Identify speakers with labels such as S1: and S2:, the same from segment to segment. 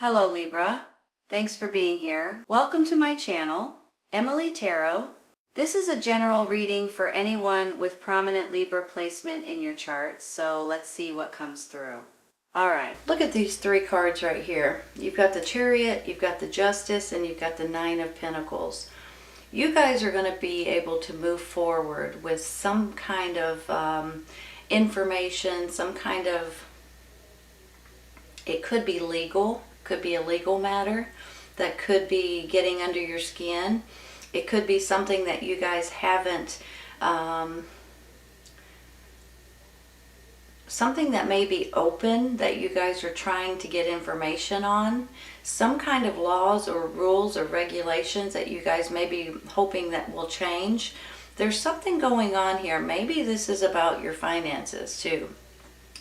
S1: Hello Libra, thanks for being here. Welcome to my channel, Emily Tarot. This is a general reading for anyone with prominent Libra placement in your chart, so let's see what comes through. Alright, look at these three cards right here. You've got the Chariot, you've got the Justice, and you've got the Nine of Pentacles. You guys are going to be able to move forward with some kind of information, some kind of, it could be legal. Could be a legal matter that could be getting under your skin. It could be something that you guys haven't, something that may be open that you guys are trying to get information on. Some kind of laws or rules or regulations that you guys may be hoping that will change. There's something going on here. Maybe this is about your finances too.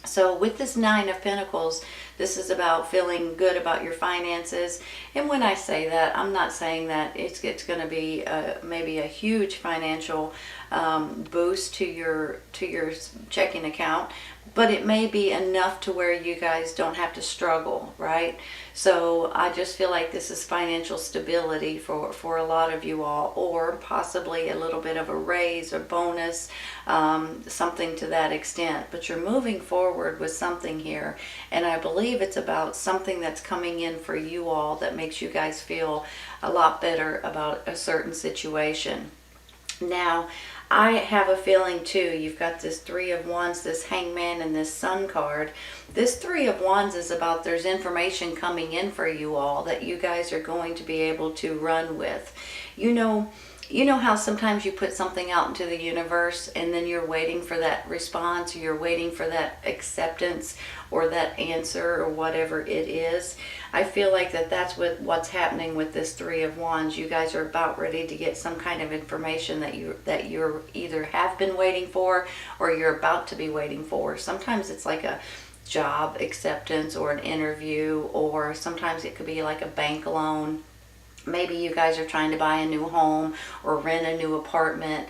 S1: So with this Nine of Pentacles, this is about feeling good about your finances. And when I say that, I'm not saying that it's going to be maybe a huge financial boost to your checking account, but it may be enough to where you guys don't have to struggle, right? So I just feel like this is financial stability for a lot of you all, or possibly a little bit of a raise or bonus, something to that extent. But you're moving forward with something here, and I believe it's about something that's coming in for you all that makes you guys feel a lot better about a certain situation. Now, I have a feeling too, you've got this Three of Wands, this Hangman, and this Sun card. This Three of Wands is about there's information coming in for you all that you guys are going to be able to run with. You know how sometimes you put something out into the universe and then you're waiting for that response, or you're waiting for that acceptance or that answer or whatever it is. I feel like that's what's happening with this Three of Wands. You guys are about ready to get some kind of information that you're either have been waiting for or you're about to be waiting for. Sometimes it's like a job acceptance or an interview, or sometimes it could be like a bank loan. Maybe you guys are trying to buy a new home or rent a new apartment,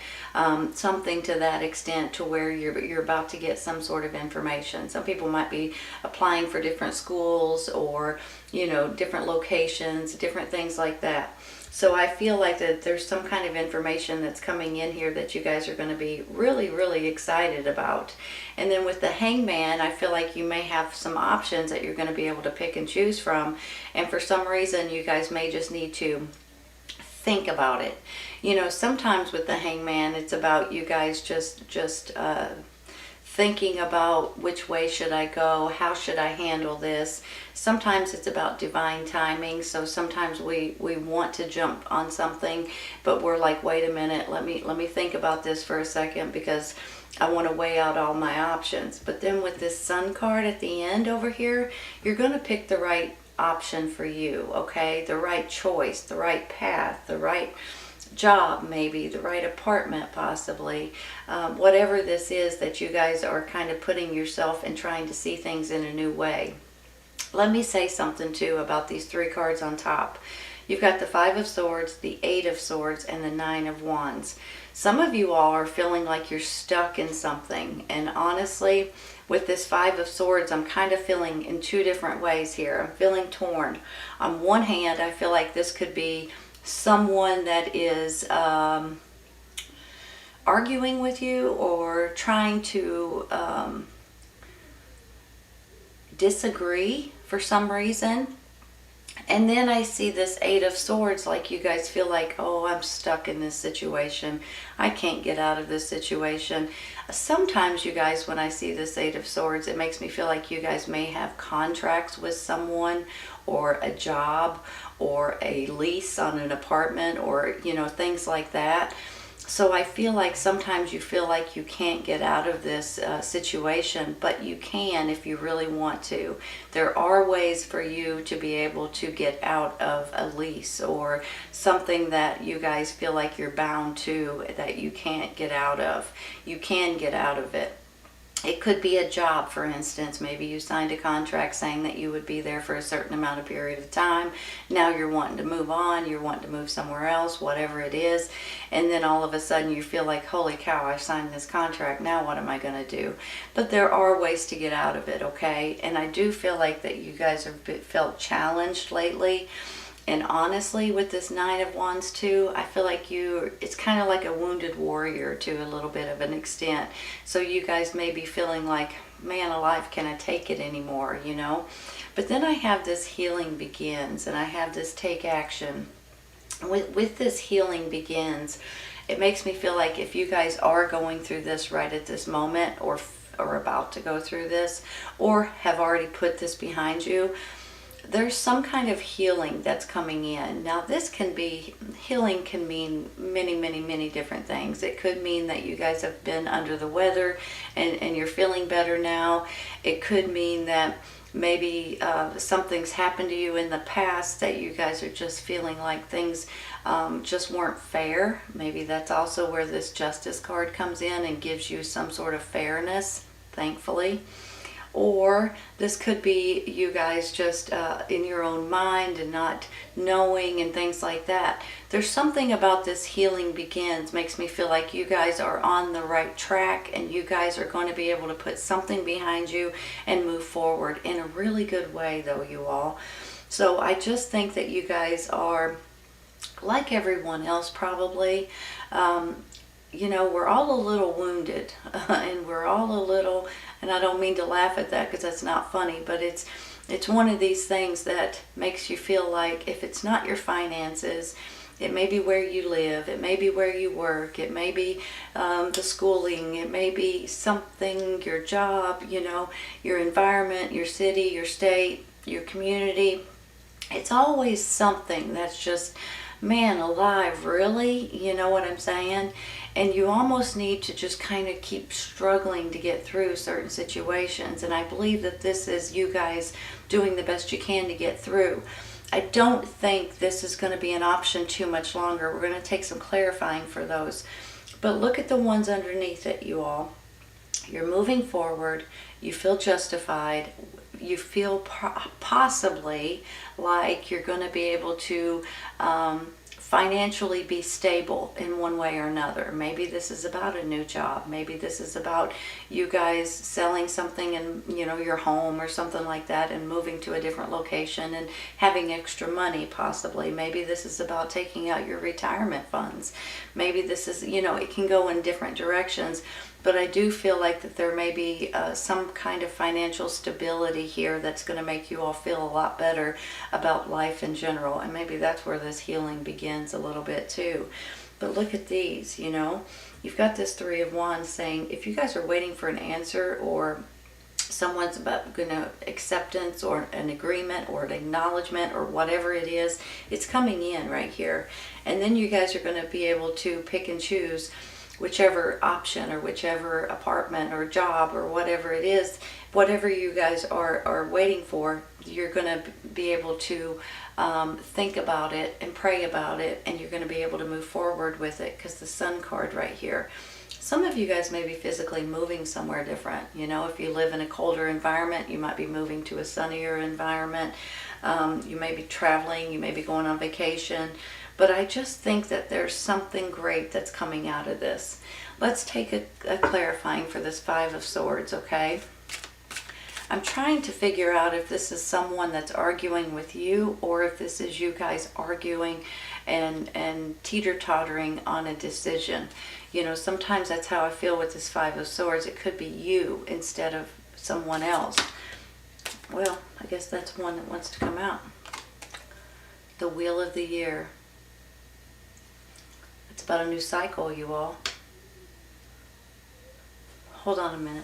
S1: something to that extent, to where you're about to get some sort of information. Some people might be applying for different schools or, different locations, different things like that. So I feel like that there's some kind of information that's coming in here that you guys are going to be really, really excited about. And then with the Hangman, I feel like you may have some options that you're going to be able to pick and choose from. And for some reason, you guys may just need to think about it. Sometimes with the Hangman, it's about you guys just thinking about which way should I go, how should I handle this. Sometimes it's about divine timing. So sometimes we want to jump on something, but we're like, wait a minute, let me think about this for a second, because I want to weigh out all my options. But then with this Sun card at the end over here, you're going to pick the right option for you, okay? The right choice, the right path, the right job, maybe the right apartment, possibly. Whatever this is that you guys are kind of putting yourself and trying to see things in a new way. Let me say something too about these three cards on top. You've got the Five of Swords, the Eight of Swords, and the Nine of Wands. Some of you all are feeling like you're stuck in something, and honestly, with this Five of Swords, I'm kind of feeling in two different ways here. I'm feeling torn. On one hand, I feel like this could be someone that is arguing with you or trying to disagree for some reason. And then I see this Eight of Swords, like you guys feel like, oh, I'm stuck in this situation. I can't get out of this situation. Sometimes you guys, when I see this Eight of Swords, it makes me feel like you guys may have contracts with someone, or a job, or a lease on an apartment, or, things like that. So I feel like sometimes you feel like you can't get out of this situation, but you can if you really want to. There are ways for you to be able to get out of a lease or something that you guys feel like you're bound to, that you can't get out of. You can get out of it. It could be a job, for instance. Maybe you signed a contract saying that you would be there for a certain amount of period of time. Now you're wanting to move on, you're wanting to move somewhere else, whatever it is. And then all of a sudden you feel like, holy cow, I signed this contract. Now what am I going to do? But there are ways to get out of it, okay? And I do feel like that you guys have felt challenged lately. And honestly, with this Nine of Wands too, I feel like it's kind of like a wounded warrior to a little bit of an extent. So you guys may be feeling like, man alive, can I take it anymore, you know? But then I have this healing begins, and I have this take action. With this healing begins, it makes me feel like if you guys are going through this right at this moment, or about to go through this, or have already put this behind you, there's some kind of healing that's coming in. Now healing can mean many, many, many different things. It could mean that you guys have been under the weather and you're feeling better now. It could mean that maybe something's happened to you in the past that you guys are just feeling like things just weren't fair. Maybe that's also where this Justice card comes in and gives you some sort of fairness, thankfully. Or this could be you guys just in your own mind and not knowing and things like that. There's something about this healing begins makes me feel like you guys are on the right track, and you guys are going to be able to put something behind you and move forward in a really good way, though, you all. So I just think that you guys are like everyone else probably. You know, we're all a little wounded and we're all a little, and I don't mean to laugh at that because that's not funny, but it's one of these things that makes you feel like if it's not your finances, it may be where you live, it may be where you work, it may be the schooling, it may be something, your job, you know, your environment, your city, your state, your community. It's always something that's just, man alive, really? You know what I'm saying? And you almost need to just kind of keep struggling to get through certain situations. And I believe that this is you guys doing the best you can to get through. I don't think this is going to be an option too much longer. We're going to take some clarifying for those. But look at the ones underneath it, you all. You're moving forward. You feel justified. You feel possibly like you're going to be able to financially be stable in one way or another. Maybe this is about a new job. Maybe this is about you guys selling something in, you know, your home or something like that and moving to a different location and having extra money possibly. Maybe this is about taking out your retirement funds. Maybe this is, you know, it can go in different directions. But I do feel like that there may be some kind of financial stability here that's going to make you all feel a lot better about life in general. And maybe that's where this healing begins a little bit too. But look at these, you know. You've got this Three of Wands saying if you guys are waiting for an answer, or someone's about acceptance or an agreement or an acknowledgement or whatever it is, it's coming in right here. And then you guys are going to be able to pick and choose whichever option or whichever apartment or job or whatever it is, whatever you guys are waiting for, you're going to be able to think about it and pray about it, and you're going to be able to move forward with it because the Sun card right here. Some of you guys may be physically moving somewhere different. You know, if you live in a colder environment, you might be moving to a sunnier environment. You may be traveling, you may be going on vacation. But I just think that there's something great that's coming out of this. Let's take a clarifying for this Five of Swords, okay? I'm trying to figure out if this is someone that's arguing with you, or if this is you guys arguing and teeter-tottering on a decision. You know, sometimes that's how I feel with this Five of Swords. It could be you instead of someone else. Well, I guess that's one that wants to come out. The Wheel of the Year. It's about a new cycle, you all. Hold on a minute.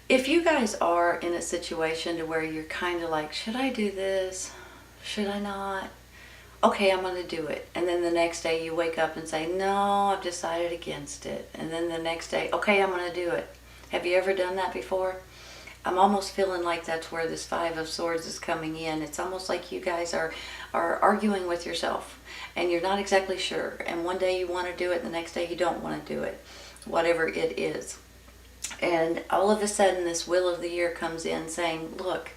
S1: If you guys are in a situation to where you're kind of like, should I do this? Should I not? Okay, I'm going to do it. And then the next day you wake up and say, no, I've decided against it. And then the next day, okay, I'm going to do it. Have you ever done that before? I'm almost feeling like that's where this Five of Swords is coming in. It's almost like you guys are arguing with yourself and you're not exactly sure. And one day you want to do it, and the next day you don't want to do it. whatever it is. And all of a sudden this wheel of the year comes in saying, look,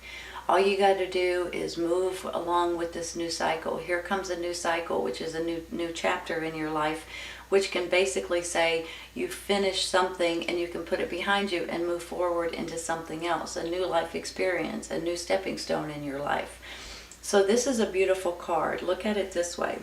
S1: all you got to do is move along with this new cycle. Here comes a new cycle, which is a new chapter in your life, which can basically say you finished something and you can put it behind you and move forward into something else, a new life experience, a new stepping stone in your life. So this is a beautiful card. Look at it this way.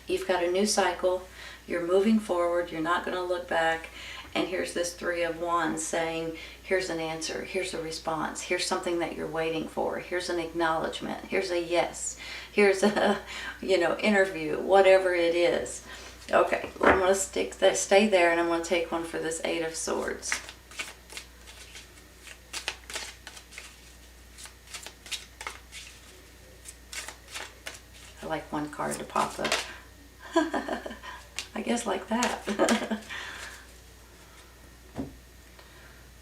S1: You've got a new cycle. You're moving forward. You're not going to look back. And here's this Three of Wands saying, here's an answer, here's a response, here's something that you're waiting for, here's an acknowledgement, here's a yes, here's a, interview, whatever it is. Okay, I'm going to stay there, and I'm going to take one for this Eight of Swords. I like one card to pop up. I guess like that.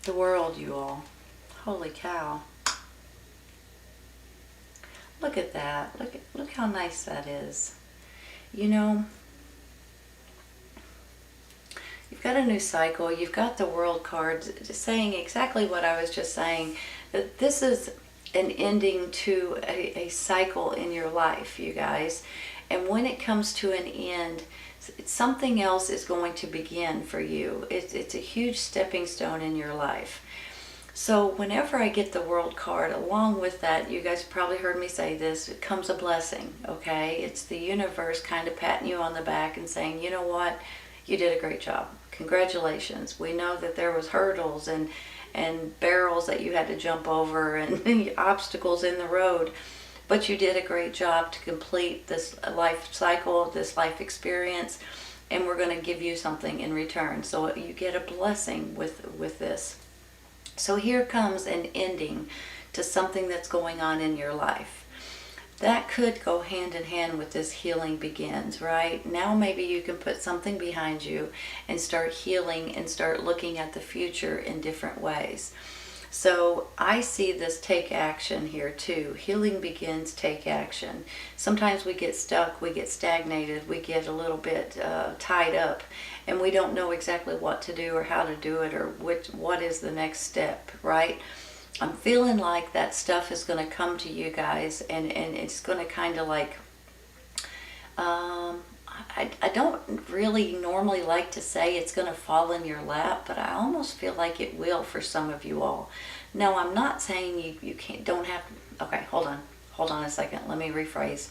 S1: The World, you all. Holy cow. Look at that. Look how nice that is. You've got a new cycle. You've got the World cards saying exactly what I was just saying. That this is an ending to a cycle in your life, you guys. And when it comes to an end, something else is going to begin for you. It's a huge stepping stone in your life. So whenever I get the World card, along with that, you guys probably heard me say this, it comes a blessing, okay? It's the universe kind of patting you on the back and saying, you know what? You did a great job. Congratulations. We know that there was hurdles and barrels that you had to jump over and obstacles in the road. But you did a great job to complete this life cycle, this life experience, and we're going to give you something in return. So you get a blessing with this. So here comes an ending to something that's going on in your life. That could go hand in hand with this healing begins, right? Now maybe you can put something behind you and start healing and start looking at the future in different ways. So I see this take action here too. Healing begins, take action. Sometimes we get stuck, we get stagnated, we get a little bit tied up, and we don't know exactly what to do or how to do it or what is the next step, right? I'm feeling like that stuff is going to come to you guys, and it's going to kind of like, I don't really normally like to say it's going to fall in your lap, but I almost feel like it will for some of you all. Now, I'm not saying you don't have to, okay, hold on a second, let me rephrase.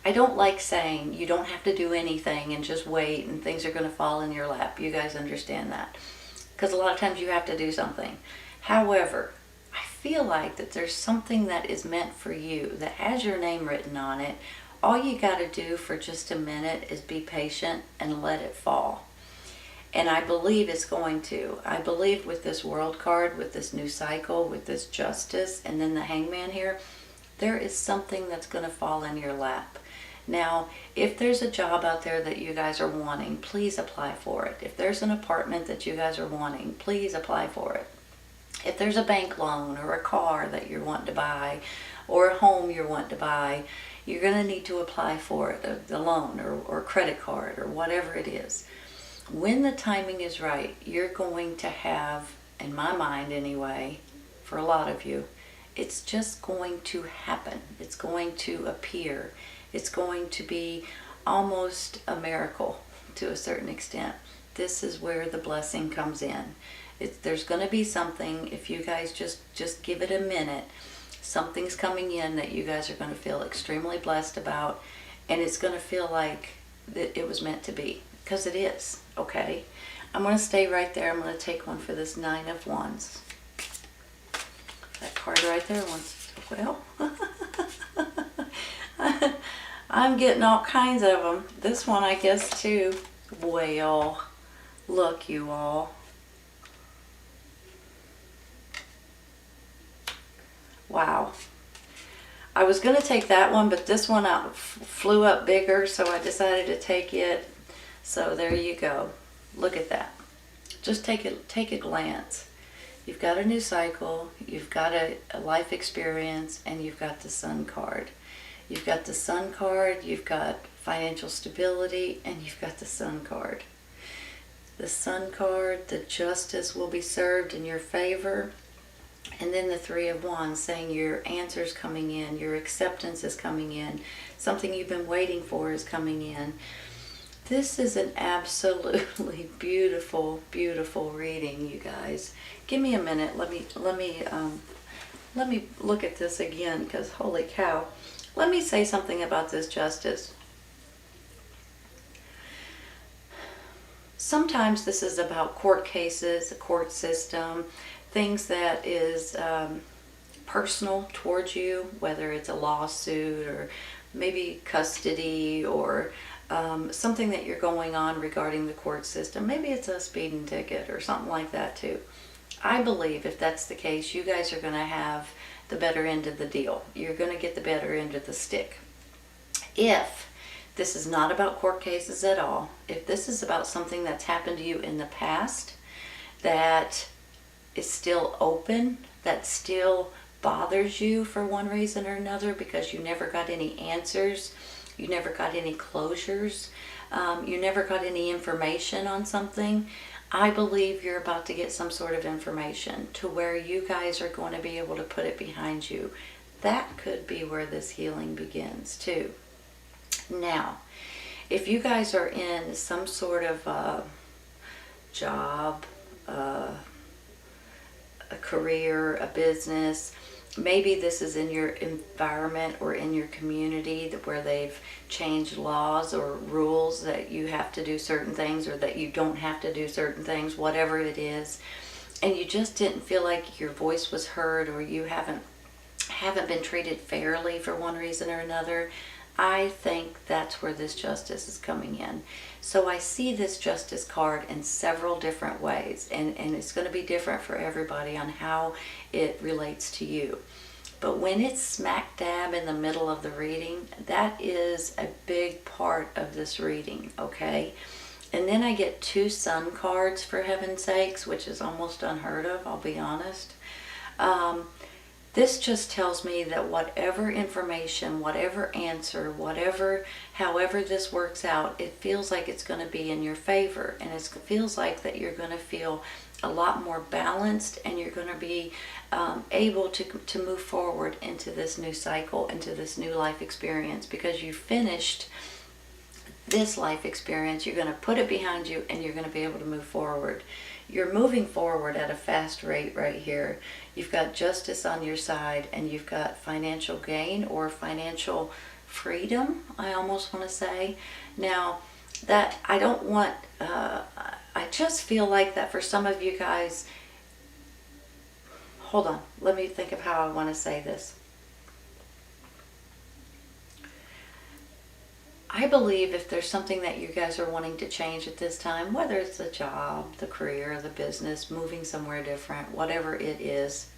S1: I don't like saying you don't have to do anything and just wait and things are going to fall in your lap. You guys understand that, because a lot of times you have to do something. However, I feel like that there's something that is meant for you that has your name written on it. All you got to do for just a minute is be patient and let it fall. And I believe it's going to. I believe with this World card, with this new cycle, with this Justice, and then the Hangman here, there is something that's going to fall in your lap. Now, if there's a job out there that you guys are wanting, please apply for it. If there's an apartment that you guys are wanting, please apply for it. If there's a bank loan or a car that you're wanting to buy, or a home you're wanting to buy, you're going to need to apply for it, the loan or credit card or whatever it is. When the timing is right, you're going to have, in my mind anyway, for a lot of you, it's just going to happen. It's going to appear. It's going to be almost a miracle to a certain extent. This is where the blessing comes in. There's going to be something, if you guys just give it a minute, something's coming in that you guys are going to feel extremely blessed about, and it's going to feel like that it was meant to be, because it is, okay? I'm going to stay right there. I'm going to take one for this Nine of Wands. That card right there wants, well, I'm getting all kinds of them. This one, I guess, too. Well, look, you all. Wow. I was going to take that one, but this one flew up bigger, so I decided to take it. So there you go. Look at that. Just take a glance. You've got a new cycle, you've got a life experience, and you've got the Sun card. You've got the Sun card, you've got financial stability, and you've got the Sun card. the Sun card, the justice will be served in your favor. And then the Three of Wands, saying your answer's coming in, your acceptance is coming in, something you've been waiting for is coming in. This is an absolutely beautiful, beautiful reading, you guys. Give me a minute. Let me look at this again, because holy cow. Let me say something about this justice. Sometimes this is about court cases, the court system, things that is personal towards you, whether it's a lawsuit or maybe custody or something that you're going on regarding the court system. Maybe it's a speeding ticket or something like that too. I believe if that's the case, you guys are going to have the better end of the deal. You're going to get the better end of the stick. If this is not about court cases at all, if this is about something that's happened to you in the past that is still open, that still bothers you for one reason or another because you never got any answers, you never got any closures, you never got any information on something, I believe you're about to get some sort of information to where you guys are going to be able to put it behind you. That could be where this healing begins too. Now, if you guys are in some sort of job, a career, a business, maybe this is in your environment or in your community where they've changed laws or rules that you have to do certain things or that you don't have to do certain things, whatever it is, and you just didn't feel like your voice was heard or you haven't been treated fairly for one reason or another, I think that's where this justice is coming in. So I see this justice card in several different ways, and it's going to be different for everybody on how it relates to you. But when it's smack dab in the middle of the reading, that is a big part of this reading, okay? And then I get 2 Sun cards, for heaven's sakes, which is almost unheard of, I'll be honest. This just tells me that whatever information, whatever answer, however this works out, it feels like it's going to be in your favor. And it feels like that you're going to feel a lot more balanced and you're going to be able to move forward into this new cycle, into this new life experience, because you finished this life experience. You're going to put it behind you and you're going to be able to move forward. You're moving forward at a fast rate right here. You've got justice on your side and you've got financial gain or financial freedom, I almost want to say. Now, that I don't want, I just feel like that for some of you guys, hold on, let me think of how I want to say this. I believe if there's something that you guys are wanting to change at this time, whether it's the job, the career, the business, moving somewhere different, whatever it is,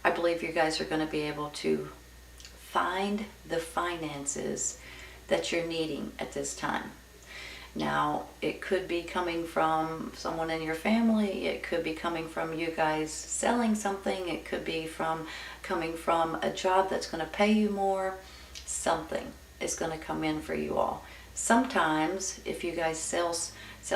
S1: I believe you guys are going to be able to find the finances that you're needing at this time. Now, it could be coming from someone in your family, it could be coming from you guys selling something, it could be coming from a job that's going to pay you more. Something is going to come in for you all. Sometimes if you guys sell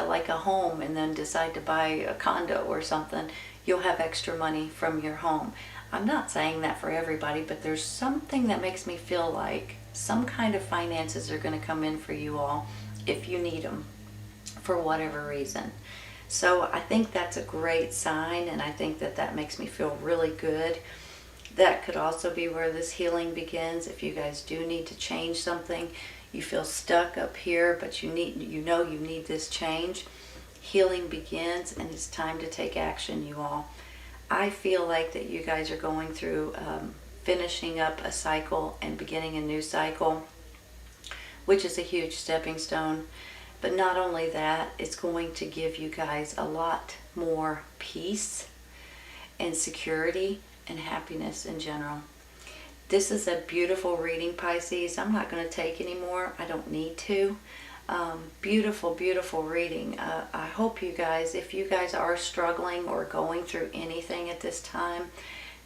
S1: like a home and then decide to buy a condo or something, you'll have extra money from your home. I'm not saying that for everybody, but there's something that makes me feel like some kind of finances are going to come in for you all if you need them for whatever reason. So I think that's a great sign, and I think that makes me feel really good. That could also be where this healing begins. If you guys do need to change something, you feel stuck up here, but you need this change. Healing begins, and it's time to take action, you all. I feel like that you guys are going through finishing up a cycle and beginning a new cycle, which is a huge stepping stone. But not only that, it's going to give you guys a lot more peace and security and happiness in general. This is a beautiful reading, Pisces. I'm not going to take any more. I don't need to. Beautiful, beautiful reading. I hope you guys, if you guys are struggling or going through anything at this time,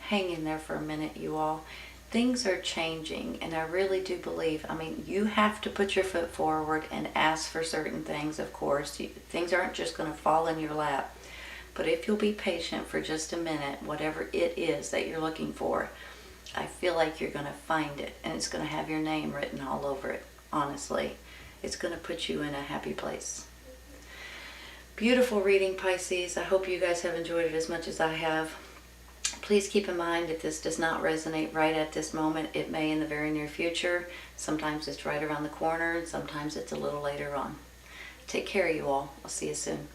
S1: hang in there for a minute, you all. things are changing, and I really do believe, I mean, you have to put your foot forward and ask for certain things, of course. Things aren't just going to fall in your lap. But if you'll be patient for just a minute, whatever it is that you're looking for, I feel like you're going to find it, and it's going to have your name written all over it. Honestly, it's going to put you in a happy place. Beautiful reading, Pisces. I hope you guys have enjoyed it as much as I have. Please keep in mind, if this does not resonate right at this moment, it may in the very near future. Sometimes it's right around the corner, and sometimes it's a little later on. Take care, you all. I'll see you soon.